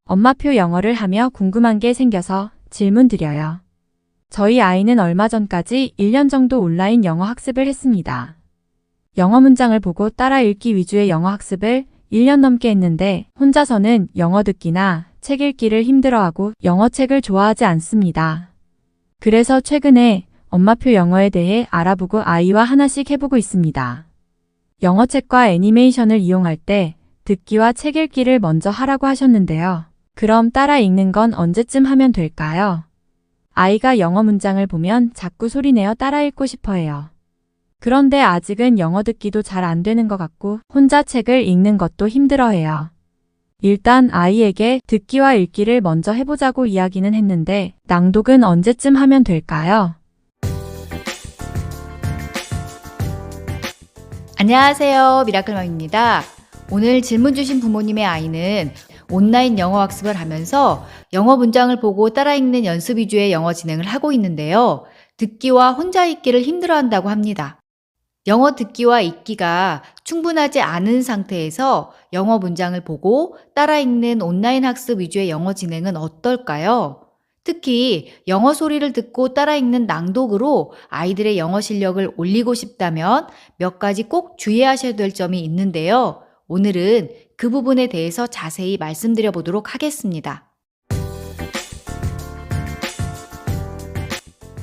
엄마표 영어를 하며 궁금한 게 생겨서 질문 드려요. 저희 아이는 얼마 전까지 1년 정도 온라인 영어 학습을 했습니다. 영어 문장을 보고 따라 읽기 위주의 영어 학습을 1년 넘게 했는데 혼자서는 영어 듣기나 책 읽기를 힘들어하고 영어책을 좋아하지 않습니다. 그래서 최근에 엄마표 영어에 대해 알아보고 아이와 하나씩 해보고 있습니다. 영어책과 애니메이션을 이용할 때 듣기와 책 읽기를 먼저 하라고 하셨는데요. 그럼 따라 읽는 건 언제쯤 하면 될까요? 아이가 영어 문장을 보면 자꾸 소리내어 따라 읽고 싶어 해요. 그런데 아직은 영어 듣기도 잘 안 되는 것 같고 혼자 책을 읽는 것도 힘들어 해요. 일단 아이에게 듣기와 읽기를 먼저 해보자고 이야기는 했는데 낭독은 언제쯤 하면 될까요? 안녕하세요. 미라클맘입니다. 오늘 질문 주신 부모님의 아이는 온라인 영어 학습을 하면서 영어 문장을 보고 따라 읽는 연습 위주의 영어 진행을 하고 있는데요. 듣기와 혼자 읽기를 힘들어한다고 합니다. 영어 듣기와 읽기가 충분하지 않은 상태에서 영어 문장을 보고 따라 읽는 온라인 학습 위주의 영어 진행은 어떨까요? 특히 영어 소리를 듣고 따라 읽는 낭독으로 아이들의 영어 실력을 올리고 싶다면 몇 가지 꼭 주의하셔야 될 점이 있는데요. 오늘은 그 부분에 대해서 자세히 말씀드려 보도록 하겠습니다.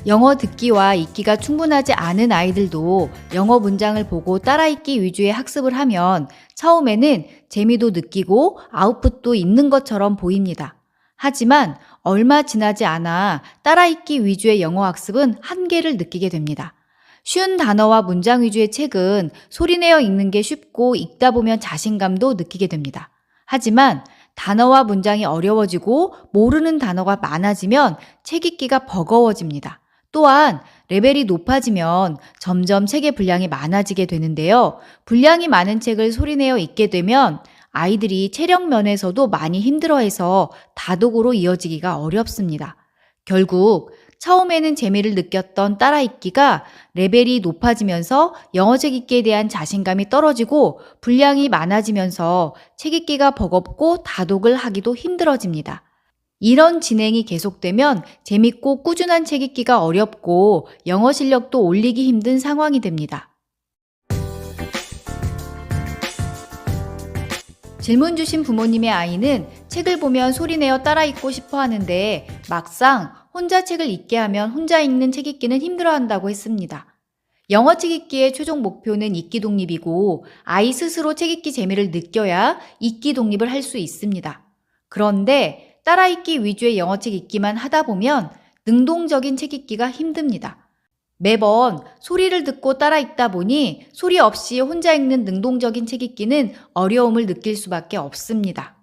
영어 듣기와 읽기가 충분하지 않은 아이들도 영어 문장을 보고 따라 읽기 위주의 학습을 하면 처음에는 재미도 느끼고 아웃풋도 있는 것처럼 보입니다. 하지만 얼마 지나지 않아 따라 읽기 위주의 영어 학습은 한계를 느끼게 됩니다. 쉬운 단어와 문장 위주의 책은 소리내어 읽는 게 쉽고 읽다 보면 자신감도 느끼게 됩니다. 하지만 단어와 문장이 어려워지고 모르는 단어가 많아지면 책 읽기가 버거워집니다. 또한 레벨이 높아지면 점점 책의 분량이 많아지게 되는데요. 분량이 많은 책을 소리내어 읽게 되면 아이들이 체력 면에서도 많이 힘들어해서 다독으로 이어지기가 어렵습니다. 결국 처음에는 재미를 느꼈던 따라 읽기가 레벨이 높아지면서 영어책 읽기에 대한 자신감이 떨어지고 분량이 많아지면서 책 읽기가 버겁고 다독을 하기도 힘들어집니다. 이런 진행이 계속되면 재밌고 꾸준한 책 읽기가 어렵고 영어 실력도 올리기 힘든 상황이 됩니다. 질문 주신 부모님의 아이는 책을 보면 소리내어 따라 읽고 싶어 하는데 막상 혼자 책을 읽게 하면 혼자 읽는 책 읽기는 힘들어한다고 했습니다. 영어 책 읽기의 최종 목표는 읽기 독립이고 아이 스스로 책 읽기 재미를 느껴야 읽기 독립을 할 수 있습니다. 그런데 따라 읽기 위주의 영어책 읽기만 하다 보면 능동적인 책 읽기가 힘듭니다. 매번 소리를 듣고 따라 읽다 보니 소리 없이 혼자 읽는 능동적인 책 읽기는 어려움을 느낄 수밖에 없습니다.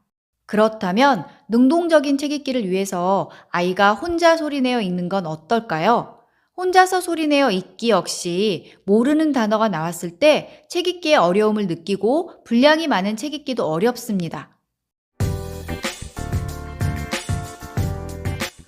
그렇다면 능동적인 책 읽기를 위해서 아이가 혼자 소리내어 읽는 건 어떨까요? 혼자서 소리내어 읽기 역시 모르는 단어가 나왔을 때 책 읽기에 어려움을 느끼고 분량이 많은 책 읽기도 어렵습니다.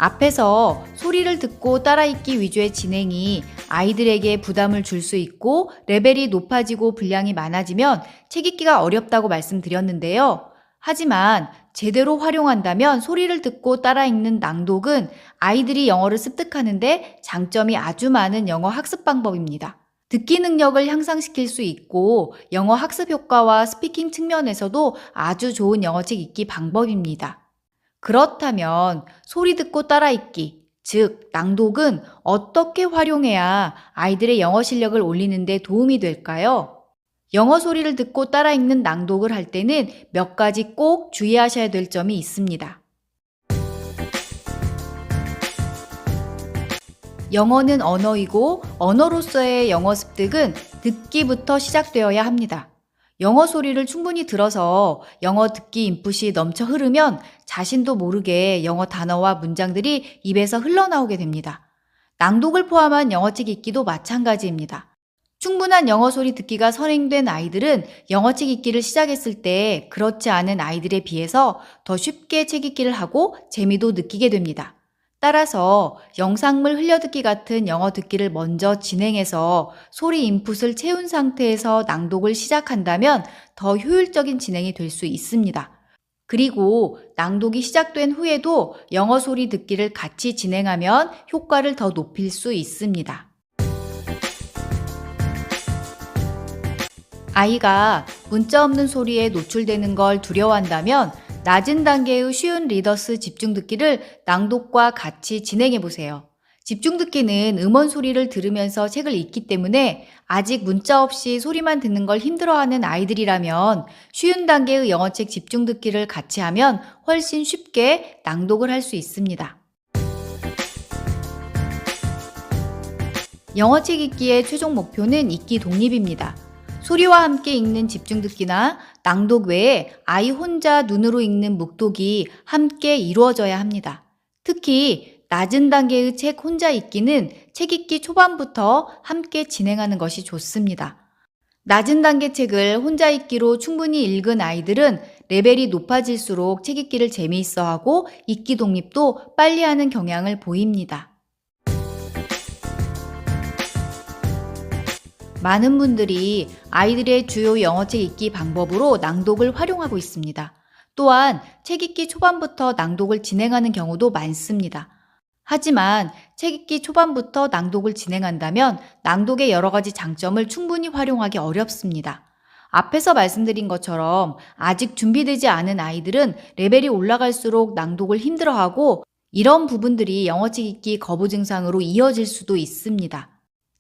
앞에서 소리를 듣고 따라 읽기 위주의 진행이 아이들에게 부담을 줄 수 있고 레벨이 높아지고 분량이 많아지면 책 읽기가 어렵다고 말씀드렸는데요. 하지만 제대로 활용한다면 소리를 듣고 따라 읽는 낭독은 아이들이 영어를 습득하는데 장점이 아주 많은 영어 학습 방법입니다. 듣기 능력을 향상시킬 수 있고 영어 학습 효과와 스피킹 측면에서도 아주 좋은 영어책 읽기 방법입니다. 그렇다면 소리 듣고 따라 읽기, 즉 낭독은 어떻게 활용해야 아이들의 영어 실력을 올리는 데 도움이 될까요? 영어 소리를 듣고 따라 읽는 낭독을 할 때는 몇 가지 꼭 주의하셔야 될 점이 있습니다. 영어는 언어이고 언어로서의 영어 습득은 듣기부터 시작되어야 합니다. 영어 소리를 충분히 들어서 영어 듣기 인풋이 넘쳐 흐르면 자신도 모르게 영어 단어와 문장들이 입에서 흘러나오게 됩니다. 낭독을 포함한 영어책 읽기도 마찬가지입니다. 충분한 영어 소리 듣기가 선행된 아이들은 영어책 읽기를 시작했을 때 그렇지 않은 아이들에 비해서 더 쉽게 책 읽기를 하고 재미도 느끼게 됩니다. 따라서 영상물 흘려듣기 같은 영어 듣기를 먼저 진행해서 소리 인풋을 채운 상태에서 낭독을 시작한다면 더 효율적인 진행이 될 수 있습니다. 그리고 낭독이 시작된 후에도 영어 소리 듣기를 같이 진행하면 효과를 더 높일 수 있습니다. 아이가 문자 없는 소리에 노출되는 걸 두려워한다면 낮은 단계의 쉬운 리더스 집중 듣기를 낭독과 같이 진행해 보세요. 집중 듣기는 음원 소리를 들으면서 책을 읽기 때문에 아직 문자 없이 소리만 듣는 걸 힘들어하는 아이들이라면 쉬운 단계의 영어책 집중 듣기를 같이 하면 훨씬 쉽게 낭독을 할 수 있습니다. 영어책 읽기의 최종 목표는 읽기 독립입니다. 소리와 함께 읽는 집중 듣기나 낭독 외에 아이 혼자 눈으로 읽는 묵독이 함께 이루어져야 합니다. 특히 낮은 단계의 책 혼자 읽기는 책 읽기 초반부터 함께 진행하는 것이 좋습니다. 낮은 단계 책을 혼자 읽기로 충분히 읽은 아이들은 레벨이 높아질수록 책 읽기를 재미있어하고 읽기 독립도 빨리 하는 경향을 보입니다. 많은 분들이 아이들의 주요 영어책 읽기 방법으로 낭독을 활용하고 있습니다. 또한 책 읽기 초반부터 낭독을 진행하는 경우도 많습니다. 하지만 책 읽기 초반부터 낭독을 진행한다면 낭독의 여러 가지 장점을 충분히 활용하기 어렵습니다. 앞에서 말씀드린 것처럼 아직 준비되지 않은 아이들은 레벨이 올라갈수록 낭독을 힘들어하고 이런 부분들이 영어책 읽기 거부 증상으로 이어질 수도 있습니다.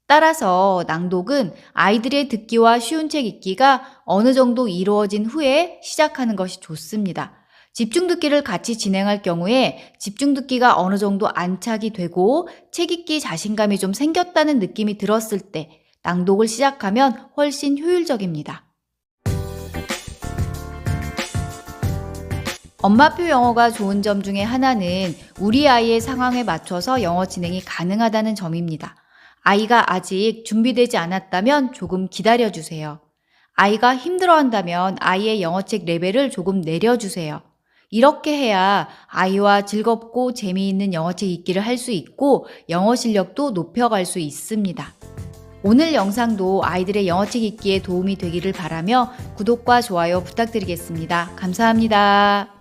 따라서 낭독은 아이들의 듣기와 쉬운 책 읽기가 어느 정도 이루어진 후에 시작하는 것이 좋습니다. 집중 듣기를 같이 진행할 경우에 집중 듣기가 어느 정도 안착이 되고 책 읽기 자신감이 좀 생겼다는 느낌이 들었을 때 낭독을 시작하면 훨씬 효율적입니다. 엄마표 영어가 좋은 점 중에 하나는 우리 아이의 상황에 맞춰서 영어 진행이 가능하다는 점입니다. 아이가 아직 준비되지 않았다면 조금 기다려주세요. 아이가 힘들어한다면 아이의 영어책 레벨을 조금 내려주세요. 이렇게 해야 아이와 즐겁고 재미있는 영어책 읽기를 할 수 있고 영어 실력도 높여갈 수 있습니다. 오늘 영상도 아이들의 영어책 읽기에 도움이 되기를 바라며 구독과 좋아요 부탁드리겠습니다. 감사합니다.